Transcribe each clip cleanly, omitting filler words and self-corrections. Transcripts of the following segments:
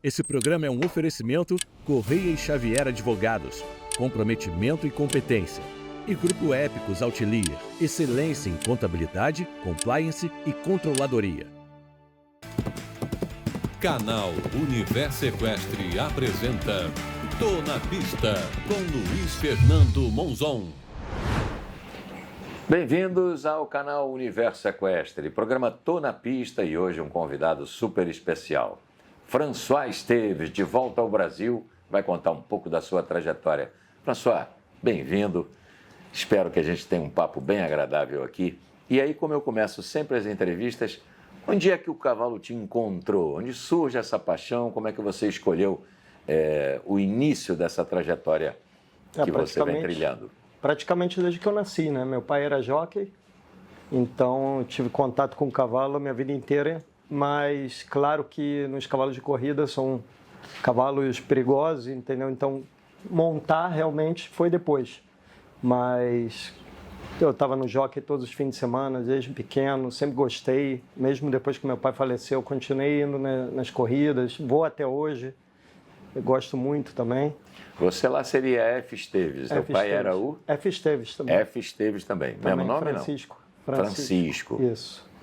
Esse programa é um oferecimento Correia e Xavier Advogados, comprometimento e competência. E Grupo Épicos Outlier, excelência em contabilidade, compliance e controladoria. Canal Universo Equestre apresenta Tô na Pista, com Luiz Fernando Monzon. Bem-vindos ao canal Universo Equestre, programa Tô na Pista, e hoje um convidado super especial. François Esteves, de volta ao Brasil, vai contar um pouco da sua trajetória. François, bem-vindo. Espero que a gente tenha um papo bem agradável aqui. E aí, como eu começo sempre as entrevistas, onde é que o cavalo te encontrou? Onde surge essa paixão? Como é que você escolheu o início dessa trajetória que você vem trilhando? Praticamente desde que eu nasci, né? Meu pai era jockey, então eu tive contato com o cavalo a minha vida inteira. Mas claro que nos cavalos de corrida são cavalos perigosos, entendeu? Então montar realmente foi depois. Mas eu estava no jockey todos os fins de semana, desde pequeno, sempre gostei. Mesmo depois que meu pai faleceu, eu continuei indo nas corridas, vou até hoje. Eu gosto muito também. Você lá seria F. Esteves, seu pai era o? F. Esteves também. F. Esteves também. Mesmo nome, Francisco. não? Francisco. Isso.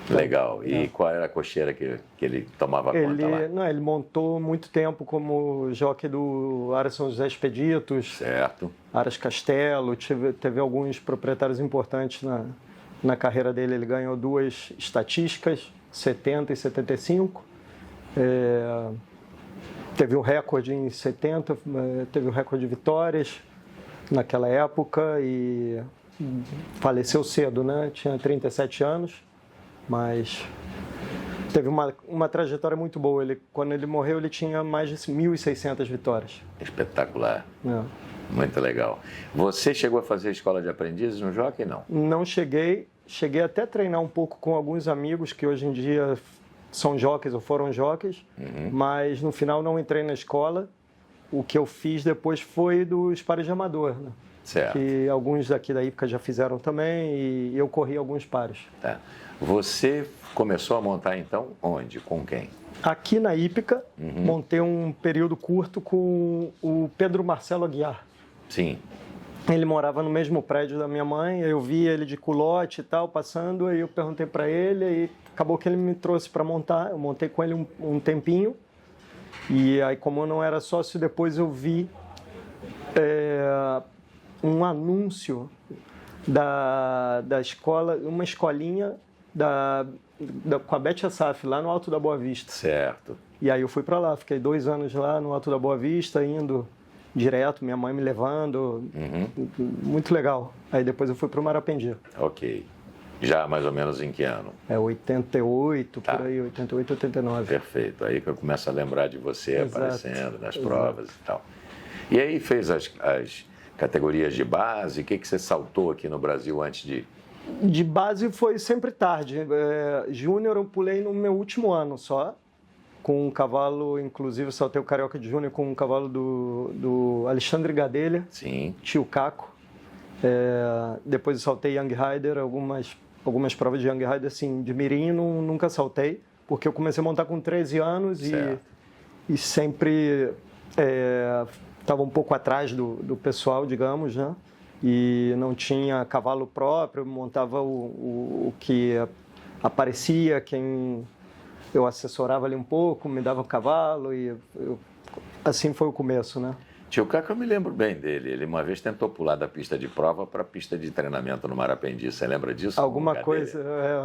Legal. E qual era a cocheira que ele tomava conta lá? Não, ele montou muito tempo como jockey do Aras São José Expeditos. Certo. Aras Castelo. Teve alguns proprietários importantes na carreira dele. Ele ganhou 2 estatísticas, 70 e 75. Teve um recorde em 70, teve um recorde de vitórias naquela época e faleceu cedo, né? Tinha 37 anos. Mas teve uma trajetória muito boa. Quando ele morreu, ele tinha mais de 1.600 vitórias. Espetacular. Muito legal. Você chegou a fazer escola de aprendizes no jockey, não? Não cheguei. Cheguei até a treinar um pouco com alguns amigos que hoje em dia são jockeys ou foram jockeys, mas no final não entrei na escola. O que eu fiz depois foi dos pares de amador, né? Certo. Que alguns daqui da Ípica já fizeram também e eu corri alguns pares. Tá. Você começou a montar então onde? Com quem? Aqui na Ípica, montei um período curto com o Pedro Marcelo Aguiar. Sim. Ele morava no mesmo prédio da minha mãe, eu vi ele de culote e tal, passando, aí eu perguntei para ele e acabou que ele me trouxe para montar. Eu montei com ele um tempinho e aí, como eu não era sócio, depois eu vi um anúncio da escola, uma escolinha com a Beth Assaf, lá no Alto da Boa Vista. Certo. E aí eu fui para lá, fiquei 2 anos lá no Alto da Boa Vista, indo direto, minha mãe me levando, muito legal. Aí depois eu fui para o Marapendi. Ok. Já mais ou menos em que ano? 88, Tá. por aí, 88, 89. Perfeito. Aí que eu começo a lembrar de você Exato. aparecendo nas provas e tal. E aí fez as categorias de base? O que você saltou aqui no Brasil antes de... De base foi sempre tarde. Júnior eu pulei no meu último ano só, com um cavalo, inclusive eu saltei o Carioca de Júnior com um cavalo do Alexandre Gadelha, Sim. tio Caco. Depois eu saltei Young Rider, algumas provas de Young Rider, assim, de mirim nunca saltei, porque eu comecei a montar com 13 anos e sempre estava um pouco atrás do pessoal, digamos, né? E não tinha cavalo próprio, montava o que aparecia, quem eu assessorava ali um pouco, me dava o cavalo e assim foi o começo, né? Tio Caco, eu me lembro bem dele. Ele uma vez tentou pular da pista de prova para a pista de treinamento no Marapendi. Você lembra disso? Alguma coisa,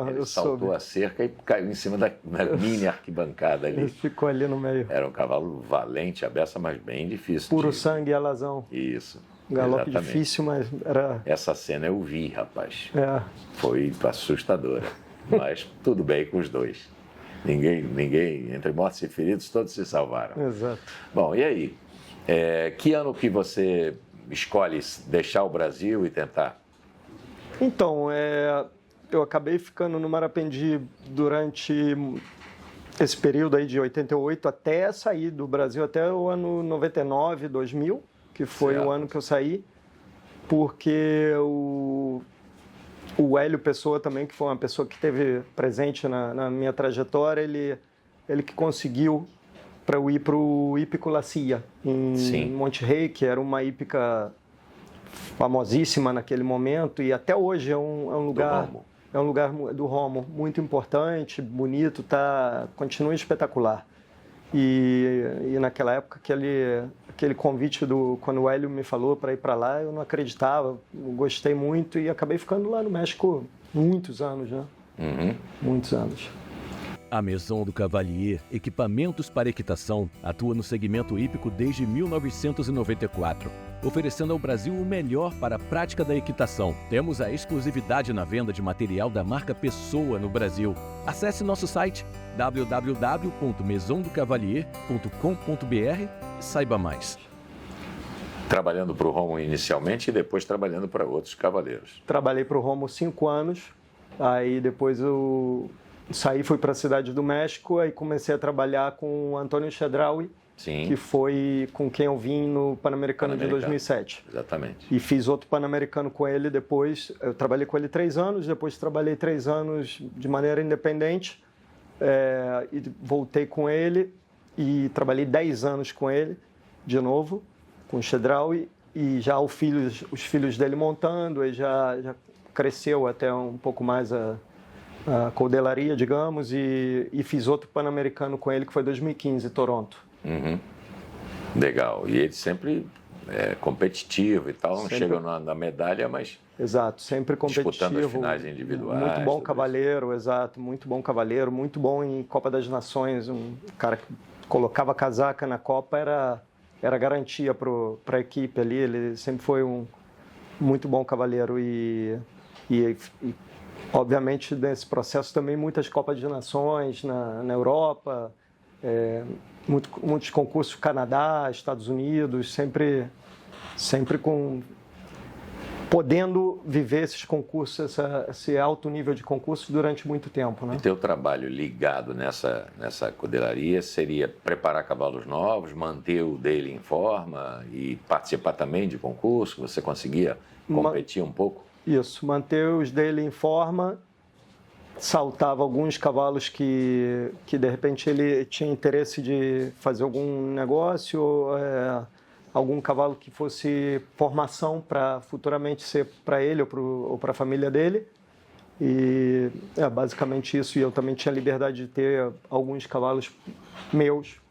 ele eu saltou soube. a cerca e caiu em cima da mini arquibancada ali. Ele ficou ali no meio. Era um cavalo valente, a beça, mas bem difícil. Puro sangue e alazão. Isso. Galope exatamente. difícil, mas era... Essa cena eu vi, rapaz. É. Foi assustadora. Mas tudo bem com os dois. Ninguém, entre mortos e feridos, todos se salvaram. Exato. Bom, e aí? Que ano que você escolhe deixar o Brasil e tentar? Então, eu acabei ficando no Marapendi durante esse período aí de 88 até sair do Brasil, até o ano 99, 2000, que foi certo. o ano que eu saí, porque o Hélio Pessoa também, que foi uma pessoa que esteve presente na minha trajetória, ele ele que conseguiu para eu ir para o Hípico La Silla, em Monte Rei, que era uma hípica famosíssima naquele momento, e até hoje é um lugar... É um lugar do Romo muito importante, bonito, continua espetacular. E naquela época, aquele convite quando o Hélio me falou para ir para lá, eu não acreditava, gostei muito e acabei ficando lá no México muitos anos, né? Muitos anos. A Maison do Cavalier Equipamentos para Equitação atua no segmento hípico desde 1994, oferecendo ao Brasil o melhor para a prática da equitação. Temos a exclusividade na venda de material da marca Pessoa no Brasil. Acesse nosso site www.maisondocavalier.com.br e saiba mais. Trabalhando para o Romo inicialmente e depois trabalhando para outros cavaleiros. Trabalhei para o Romo 5 anos, aí depois eu saí, fui para a Cidade do México, aí comecei a trabalhar com o Antônio Chedraui, que foi com quem eu vim no Pan-Americano de 2007. Exatamente. E fiz outro Pan-Americano com ele depois. Eu trabalhei com ele 3 anos, depois trabalhei 3 anos de maneira independente, e voltei com ele e trabalhei 10 anos com ele, de novo, com o Chedraui, e já os filhos dele montando, ele já cresceu até um pouco mais a cordelaria, digamos, e fiz outro Pan-Americano com ele, que foi 2015, Toronto. Legal. E ele sempre competitivo e tal, não chega na medalha, mas... Exato, sempre competitivo. Disputando as finais individuais. Muito bom cavaleiro, exato, muito bom cavaleiro, muito bom em Copa das Nações. Um cara que colocava casaca na Copa era garantia para a equipe ali, ele sempre foi um muito bom cavaleiro e obviamente, nesse processo também muitas Copas de Nações na Europa, muitos concursos no Canadá, Estados Unidos, sempre podendo viver esses concursos, esse alto nível de concursos durante muito tempo, né? E teu trabalho ligado nessa cordelaria seria preparar cavalos novos, manter o dele em forma e participar também de concurso? Você conseguia competir um pouco? Isso, manter os dele em forma, saltava alguns cavalos que de repente ele tinha interesse de fazer algum negócio, algum cavalo que fosse formação para futuramente ser para ele ou para a família dele. E basicamente isso. E eu também tinha liberdade de ter alguns cavalos meus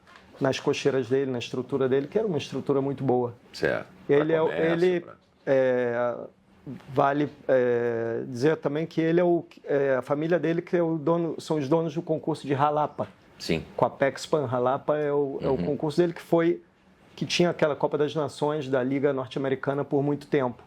nas cocheiras dele, na estrutura dele, que era uma estrutura muito boa. Certo. Vale dizer também que ele a família dele que são os donos do concurso de Jalapa. Sim. Com a Pexpan, Jalapa é o concurso dele que tinha aquela Copa das Nações da Liga Norte-Americana por muito tempo.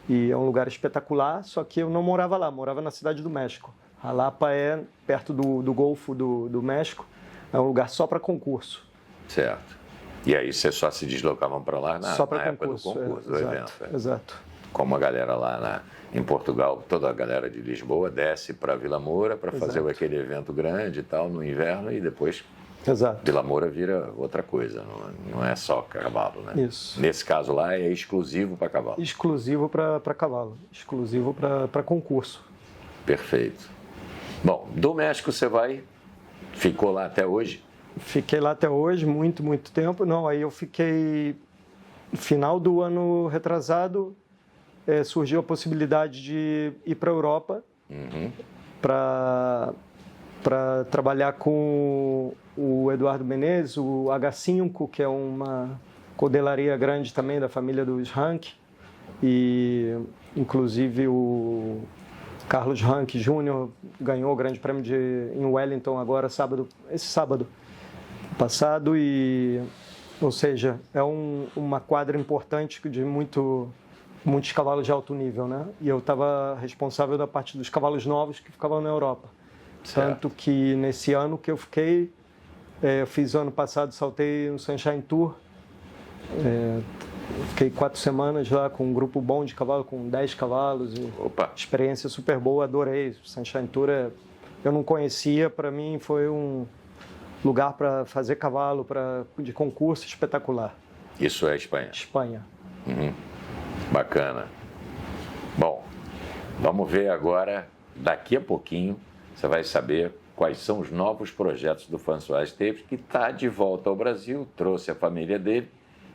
E é um lugar espetacular, só que eu não morava lá, morava na Cidade do México. Jalapa é perto do Golfo do México, é um lugar só para concurso. Certo. E aí vocês só se deslocavam para lá na época do concurso, do evento. Exato. Como a galera lá em Portugal, toda a galera de Lisboa desce para Vila Moura para fazer aquele evento grande e tal no inverno e depois Vila Moura vira outra coisa, não é só cavalo, né? Isso. Nesse caso lá é exclusivo para cavalo. Exclusivo para cavalo, exclusivo para concurso. Perfeito. Bom, do México ficou lá até hoje? Fiquei lá até hoje, muito, muito tempo. Não, aí eu fiquei, no final do ano retrasado, surgiu a possibilidade de ir para a Europa para trabalhar com o Eduardo Menezes, o H5, que é uma cordelaria grande também da família dos Rank, e inclusive o Carlos Rank Jr. ganhou o Grande Prêmio em Wellington agora, esse sábado passado, ou seja, é uma quadra importante de muitos cavalos de alto nível, né? E eu estava responsável da parte dos cavalos novos que ficavam na Europa. Certo. Tanto que nesse ano que eu fiquei, fiz ano passado, saltei no Sunshine Tour, fiquei 4 semanas lá com um grupo bom de cavalo, com 10 cavalos. Experiência super boa, adorei. Sunshine Tour eu não conhecia, para mim foi um lugar para fazer cavalo de concurso espetacular. Isso é Espanha? Espanha. Bacana. Bom, vamos ver agora, daqui a pouquinho, você vai saber quais são os novos projetos do François Esteves, que está de volta ao Brasil, trouxe a família dele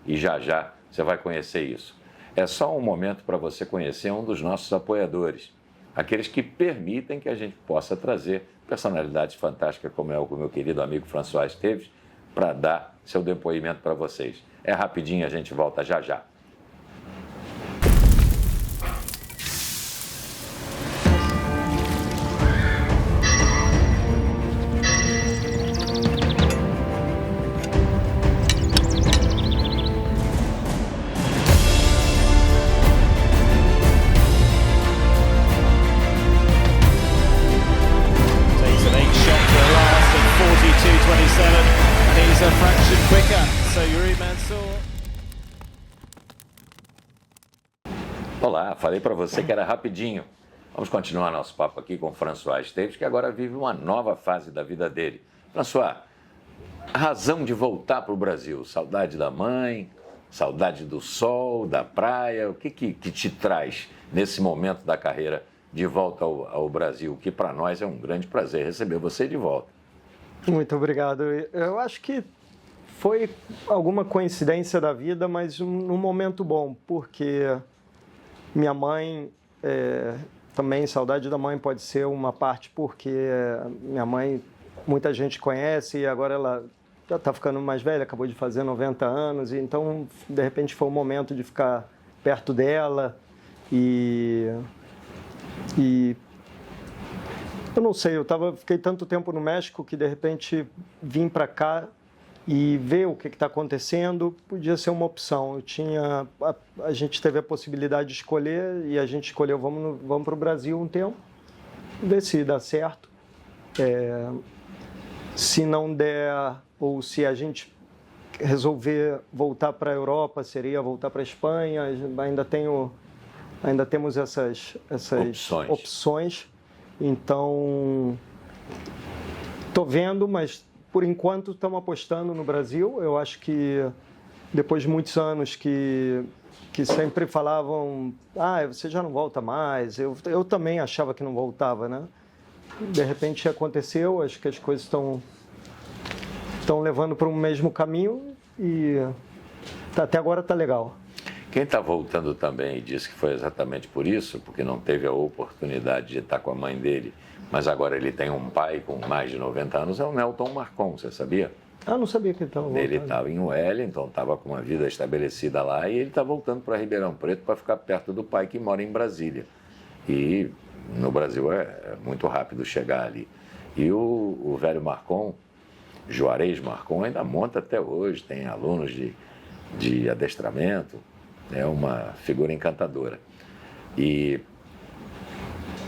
e já já você vai conhecer isso. É só um momento para você conhecer um dos nossos apoiadores, aqueles que permitem que a gente possa trazer personalidades fantásticas como é o meu querido amigo François Esteves, para dar seu depoimento para vocês. É rapidinho, a gente volta já já. Olá, falei para você que era rapidinho. Vamos continuar nosso papo aqui com o François Esteves, que agora vive uma nova fase da vida dele. François, a razão de voltar para o Brasil? Saudade da mãe, saudade do sol, da praia? O que te traz nesse momento da carreira de volta ao Brasil? Que para nós é um grande prazer receber você de volta. Muito obrigado. Eu acho que foi alguma coincidência da vida, mas num momento bom, porque minha mãe, também saudade da mãe pode ser uma parte, porque minha mãe, muita gente conhece e agora ela já está ficando mais velha, acabou de fazer 90 anos, e então, de repente, foi o momento de ficar perto dela e eu não sei, fiquei tanto tempo no México que, de repente, vim para cá e ver o que está acontecendo podia ser uma opção. A gente teve a possibilidade de escolher e a gente escolheu vamos para o Brasil um tempo, ver se dá certo. Se não der, ou se a gente resolver voltar para a Europa, seria voltar para a Espanha. Ainda temos essas opções. Então, estou vendo, mas por enquanto estamos apostando no Brasil. Eu acho que depois de muitos anos que sempre falavam, você já não volta mais. Eu também achava que não voltava, né? De repente aconteceu, acho que as coisas estão levando para o mesmo caminho e até agora está legal. Quem está voltando também e disse que foi exatamente por isso, porque não teve a oportunidade de estar com a mãe dele, mas agora ele tem um pai com mais de 90 anos, é o Nelton Marcon, você sabia? Não sabia que ele estava voltando. Ele estava em Wellington, estava com uma vida estabelecida lá e ele está voltando para Ribeirão Preto para ficar perto do pai que mora em Brasília. E no Brasil é muito rápido chegar ali. E o velho Marcon, Juarez Marcon, ainda monta até hoje, tem alunos de adestramento, é uma figura encantadora. E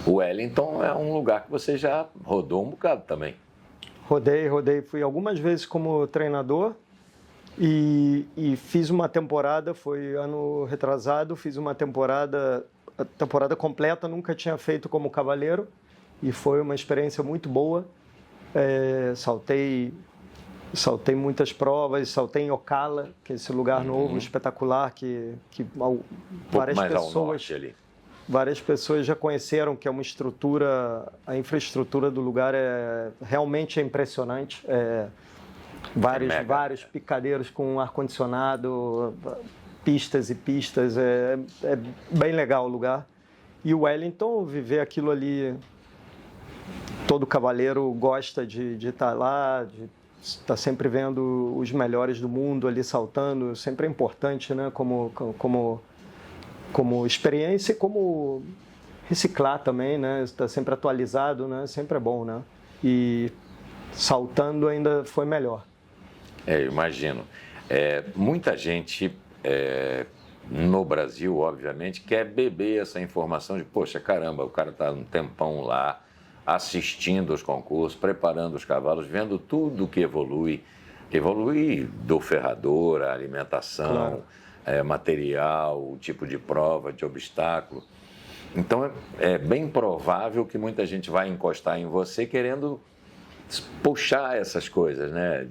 o Wellington é um lugar que você já rodou um bocado também. Rodei. Fui algumas vezes como treinador e fiz uma temporada, foi ano retrasado, fiz uma temporada completa, nunca tinha feito como cavaleiro e foi uma experiência muito boa. Saltei muitas provas, saltei em Ocala, que é esse lugar novo, espetacular, que várias pessoas já conheceram, que é uma estrutura, a infraestrutura do lugar realmente impressionante. Vários picadeiros com ar-condicionado, pistas e pistas, é bem legal o lugar. E o Wellington, viver aquilo ali, todo cavaleiro gosta de estar lá, está sempre vendo os melhores do mundo ali saltando, sempre é importante, né? Como experiência e como reciclar também, né? Está sempre atualizado, né? Sempre é bom, né? E saltando ainda foi melhor. Eu imagino. Muita gente no Brasil, obviamente, quer beber essa informação de, poxa, caramba, o cara está um tempão lá, assistindo os concursos, preparando os cavalos, vendo tudo que evolui do ferrador, a alimentação, claro. Material, o tipo de prova, de obstáculo. Então, é bem provável que muita gente vai encostar em você querendo puxar essas coisas, né?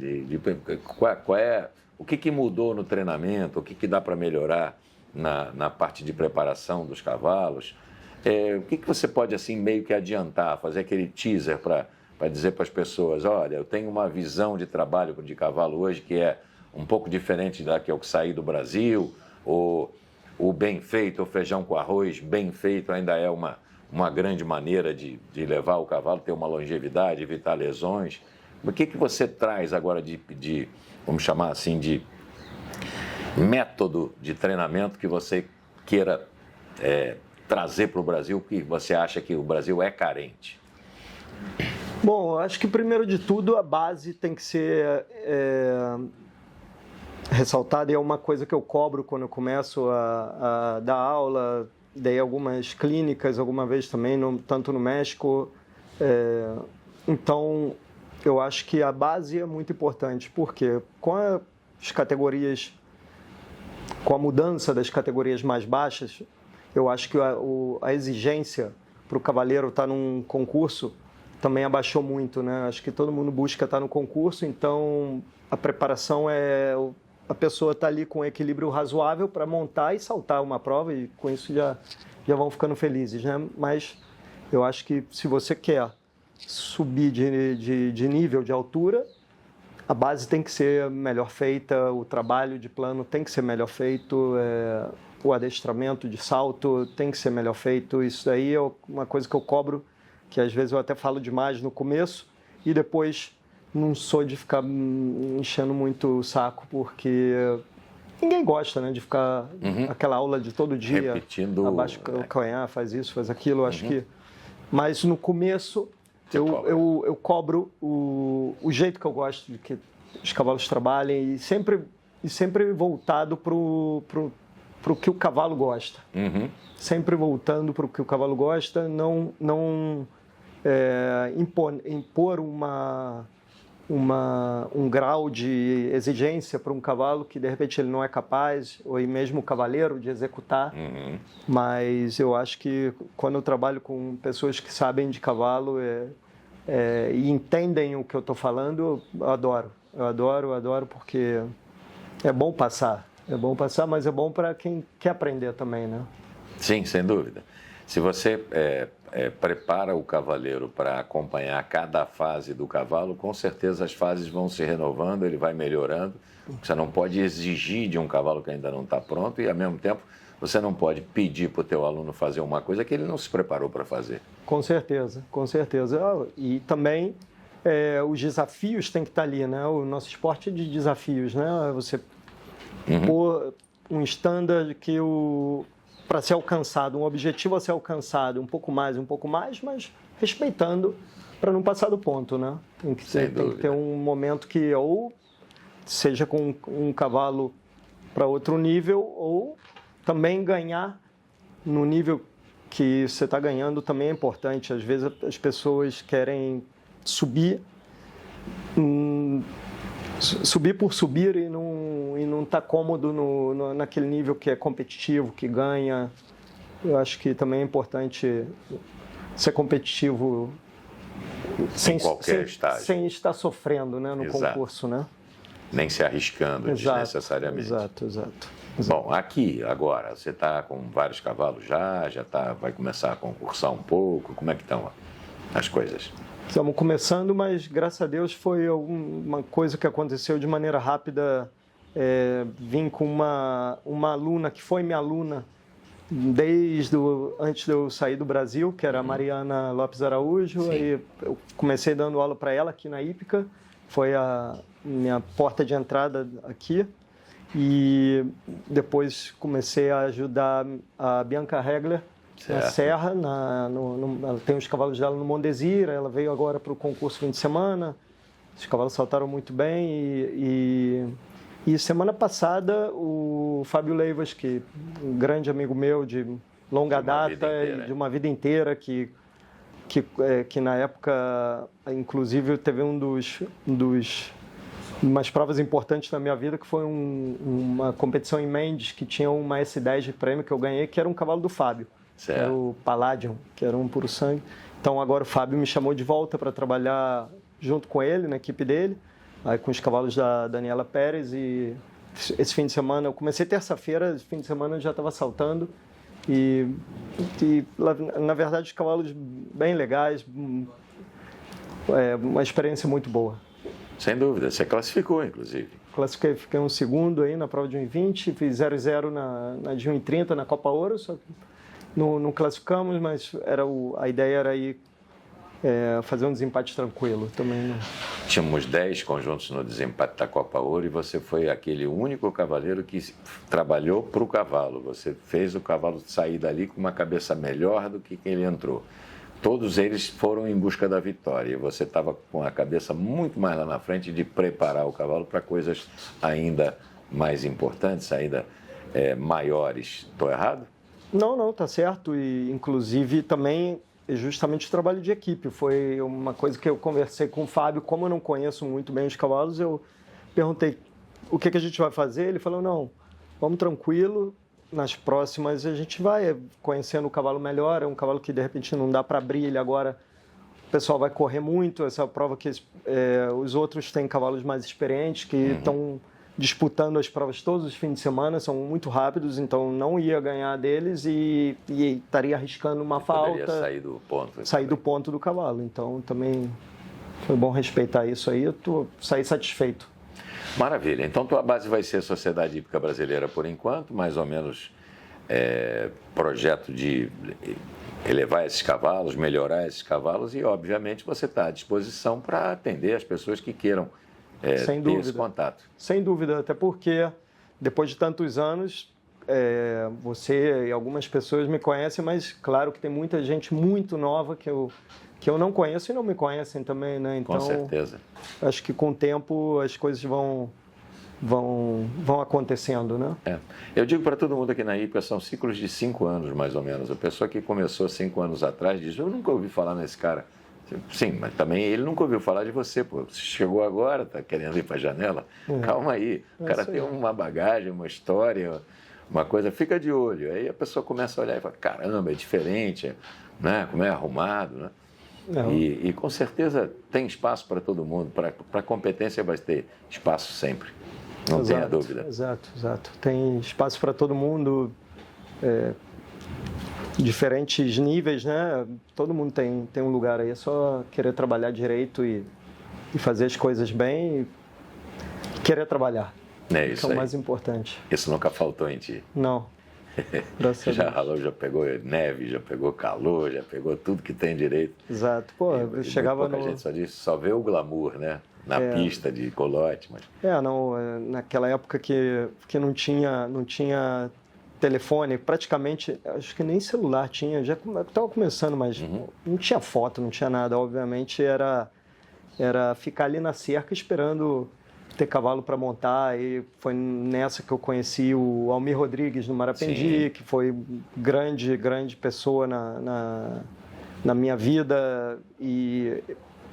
O que mudou no treinamento, o que dá para melhorar na parte de preparação dos cavalos. O que você pode, assim, meio que adiantar, fazer aquele teaser para para dizer para as pessoas, olha, eu tenho uma visão de trabalho de cavalo hoje que é um pouco diferente da que eu saí do Brasil, ou o bem feito, o feijão com arroz bem feito ainda é uma grande maneira de levar o cavalo, ter uma longevidade, evitar lesões. O que você traz agora de vamos chamar assim, de método de treinamento que você queira trazer para o Brasil, que você acha que o Brasil é carente? Bom, acho que primeiro de tudo a base tem que ser ressaltada, e é uma coisa que eu cobro quando eu começo a dar aula. Dei algumas clínicas alguma vez também, tanto no México. Então, eu acho que a base é muito importante, porque com as categorias, com a mudança das categorias mais baixas, eu acho que a exigência para o cavaleiro estar num concurso também abaixou muito, né? Acho que todo mundo busca estar no concurso, então a preparação a pessoa está ali com um equilíbrio razoável para montar e saltar uma prova, e com isso já vão ficando felizes, né? Mas eu acho que se você quer subir de nível, de altura, a base tem que ser melhor feita, o trabalho de plano tem que ser melhor feito, o adestramento de salto tem que ser melhor feito. Isso daí é uma coisa que eu cobro, que às vezes eu até falo demais no começo e depois não sou de ficar enchendo muito o saco, porque ninguém gosta, né, de ficar aquela aula de todo dia, repetindo, abaixa o calcanhar, faz isso, faz aquilo. Acho que, mas no começo eu cobro o jeito que eu gosto de que os cavalos trabalhem, e sempre voltado para o que o cavalo gosta. Sempre voltando para o que o cavalo gosta, não impor um grau de exigência para um cavalo que de repente ele não é capaz, ou mesmo o cavaleiro, de executar. Mas eu acho que quando eu trabalho com pessoas que sabem de cavalo e entendem o que eu estou falando, eu adoro, porque é bom passar, mas é bom para quem quer aprender também, né? Sim, sem dúvida. Se você prepara o cavaleiro para acompanhar cada fase do cavalo, com certeza as fases vão se renovando, ele vai melhorando. Você não pode exigir de um cavalo que ainda não está pronto, e ao mesmo tempo você não pode pedir para o teu aluno fazer uma coisa que ele não se preparou para fazer. Com certeza. E também os desafios têm que estar ali, né? O nosso esporte é de desafios, né? Você pôr um standard para ser alcançado, um objetivo a ser alcançado, um pouco mais, mas respeitando para não passar do ponto, né? Tem que ter um momento que ou seja com um cavalo para outro nível, ou também ganhar no nível que você está ganhando também é importante. Às vezes as pessoas querem subir por subir e não tá cômodo naquele nível que é competitivo, que ganha. Eu acho que também é importante ser competitivo sem estar sofrendo, né, no concurso, né? Nem se arriscando desnecessariamente. Exato. Bom, aqui agora, você está com vários cavalos vai começar a concursar um pouco, como é que estão as coisas? Estamos começando, mas graças a Deus foi uma coisa que aconteceu de maneira rápida. Vim com uma aluna que foi minha aluna antes de eu sair do Brasil, que era a Mariana Lopes Araújo. Aí eu comecei dando aula para ela aqui na Hípica, foi a minha porta de entrada aqui. E depois comecei a ajudar a Bianca Regler na Serra, ela tem os cavalos dela no Mondesir. Ela veio agora para o concurso fim de semana, os cavalos saltaram muito bem, e semana passada o Fábio Leivas, que um grande amigo meu de longa data, de uma vida inteira, que na época, inclusive, teve umas provas importantes na minha vida, que foi uma competição em Mendes, que tinha uma S10 de prêmio que eu ganhei, que era um cavalo do Fábio. Era o Palladium, que era um puro sangue. Então agora o Fábio me chamou de volta para trabalhar junto com ele, na equipe dele, aí com os cavalos da Daniela Pérez. E esse fim de semana, eu comecei terça-feira, esse fim de semana eu já estava saltando. E na verdade os cavalos bem legais, uma experiência muito boa. Sem dúvida, você classificou, inclusive. Classifiquei, fiquei um segundo aí na prova de 1,20, fiz 0,0 na de 1,30 na Copa Ouro, só que não classificamos, mas a ideia era ir fazer um desempate tranquilo também. Tínhamos 10 conjuntos no desempate da Copa Ouro e você foi aquele único cavaleiro que trabalhou para o cavalo. Você fez o cavalo sair dali com uma cabeça melhor do que quem ele entrou. Todos eles foram em busca da vitória. E você estava com a cabeça muito mais lá na frente de preparar o cavalo para coisas ainda mais importantes, ainda maiores. Estou errado? Não, tá certo. E, inclusive, também justamente o trabalho de equipe. Foi uma coisa que eu conversei com o Fábio. Como eu não conheço muito bem os cavalos, eu perguntei o que a gente vai fazer. Ele falou, não, vamos tranquilo. Nas próximas a gente vai conhecendo o cavalo melhor. É um cavalo que de repente não dá para abrir ele agora. O pessoal vai correr muito. Essa é a prova que os outros têm cavalos mais experientes que estão disputando as provas todos os fins de semana. São muito rápidos, então não ia ganhar deles e estaria arriscando uma falta. Poderia sair do ponto. Sair do ponto do cavalo. Então também foi bom respeitar isso aí. Eu saí satisfeito. Maravilha. Então, tua base vai ser a Sociedade Hípica Brasileira por enquanto, mais ou menos projeto de elevar esses cavalos, melhorar esses cavalos e, obviamente, você está à disposição para atender as pessoas que queiram ter esse contato. Sem dúvida, até porque depois de tantos anos, você e algumas pessoas me conhecem, mas claro que tem muita gente muito nova que eu não conheço e não me conhecem também, né? Então, com certeza. Acho que com o tempo as coisas vão acontecendo, né? Eu digo para todo mundo aqui na Hípica, são ciclos de 5 anos, mais ou menos. A pessoa que começou 5 anos atrás diz, eu nunca ouvi falar nesse cara. Sim, mas também ele nunca ouviu falar de você, pô. Você chegou agora, tá querendo ir para a janela? Calma aí. O cara tem uma bagagem, uma história, uma coisa, fica de olho. Aí a pessoa começa a olhar e fala, caramba, é diferente, né? Como é arrumado, né? E com certeza tem espaço para todo mundo, para competência vai ter espaço sempre, não tenha dúvida. Exato. Tem espaço para todo mundo, diferentes níveis, né? Todo mundo tem um lugar aí, é só querer trabalhar direito e fazer as coisas bem e querer trabalhar, isso que é o mais importante. Isso nunca faltou em ti? Não. Já ralou, já pegou neve, já pegou calor, já pegou tudo que tem direito. Exato. Pô, eu chegava A gente só vê o glamour, né? Na pista de colote. Mas... naquela época que não tinha telefone, praticamente, acho que nem celular tinha, já estava começando, mas não tinha foto, não tinha nada. Obviamente era ficar ali na cerca esperando ter cavalo para montar, e foi nessa que eu conheci o Almir Rodrigues no Marapendi. Sim. Que foi grande pessoa na minha vida, e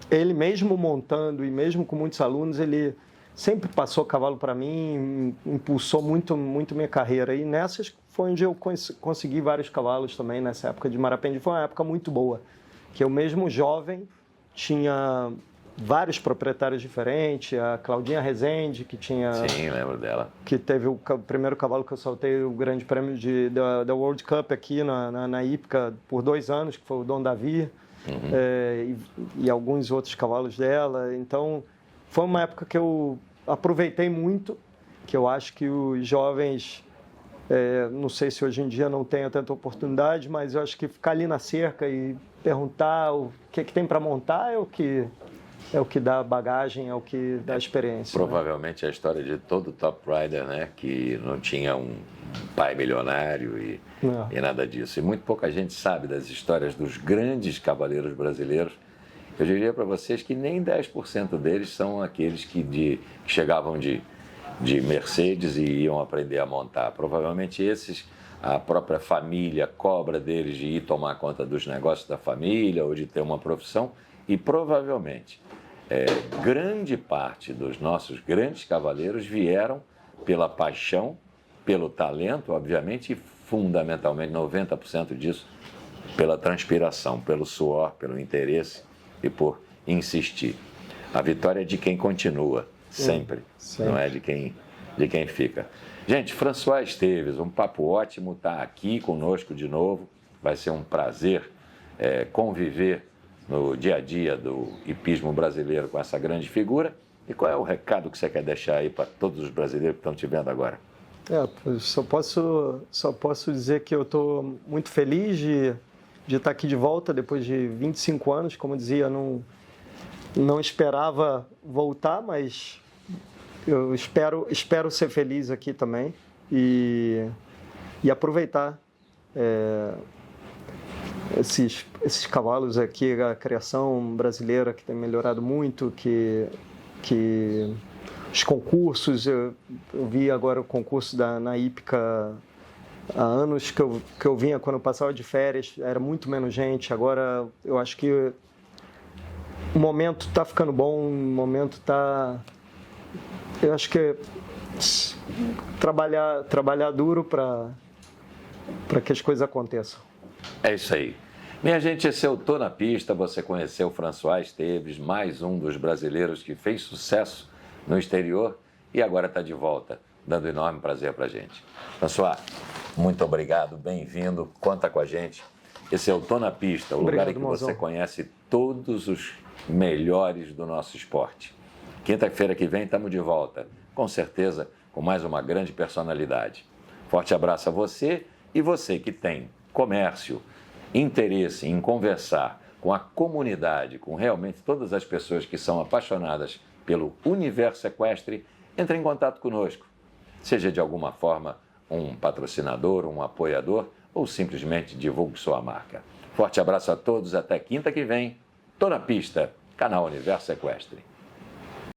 ele mesmo montando e mesmo com muitos alunos, ele sempre passou cavalo para mim, impulsou muito minha carreira, e nessas foi onde eu consegui vários cavalos também. Nessa época de Marapendi foi uma época muito boa, que eu mesmo jovem tinha vários proprietários diferentes, a Claudinha Rezende, que tinha... Sim, lembro dela. Que teve o primeiro cavalo que eu saltei, o grande prêmio da World Cup aqui na Hípica por 2 anos, que foi o Dom Davi, e alguns outros cavalos dela. Então, foi uma época que eu aproveitei muito, que eu acho que os jovens, não sei se hoje em dia não tenho tanta oportunidade, mas eu acho que ficar ali na cerca e perguntar o que tem para montar é o que dá bagagem, é o que dá experiência. Provavelmente a história de todo top rider, né? Que não tinha um pai milionário e nada disso. E muito pouca gente sabe das histórias dos grandes cavaleiros brasileiros. Eu diria para vocês que nem 10% deles são aqueles que chegavam de Mercedes e iam aprender a montar. Provavelmente esses, a própria família cobra deles de ir tomar conta dos negócios da família ou de ter uma profissão, e provavelmente grande parte dos nossos grandes cavaleiros vieram pela paixão, pelo talento, obviamente, e fundamentalmente 90% disso pela transpiração, pelo suor, pelo interesse e por insistir. A vitória é de quem continua, sempre. Não é de quem fica. Gente, François Esteves, um papo ótimo, está aqui conosco de novo. Vai ser um prazer conviver no dia a dia do hipismo brasileiro com essa grande figura. E qual é o recado que você quer deixar aí para todos os brasileiros que estão te vendo agora? Eu só posso dizer que eu estou muito feliz de estar aqui de volta depois de 25 anos. Como eu dizia, não esperava voltar, mas eu espero ser feliz aqui também e aproveitar esses cavalos aqui, a criação brasileira que tem melhorado muito, que os concursos, eu vi agora o concurso na hípica há anos que eu vinha, quando eu passava de férias, era muito menos gente. Agora eu acho que o momento está ficando bom, o momento está... Eu acho que trabalhar duro para que as coisas aconteçam. É isso aí. Minha gente, esse é o Tô na Pista. Você conheceu o François Esteves, mais um dos brasileiros que fez sucesso no exterior e agora está de volta, dando enorme prazer para a gente. François, muito obrigado, bem-vindo, conta com a gente. Esse é o Tô na Pista, o lugar em que você conhece todos os melhores do nosso esporte. Quinta-feira que vem estamos de volta, com certeza com mais uma grande personalidade. Forte abraço a você e você que tem comércio, interesse em conversar com a comunidade, com realmente todas as pessoas que são apaixonadas pelo universo equestre, entre em contato conosco. Seja de alguma forma um patrocinador, um apoiador ou simplesmente divulgue sua marca. Forte abraço a todos, até quinta que vem. Tô na Pista, canal Universo Equestre.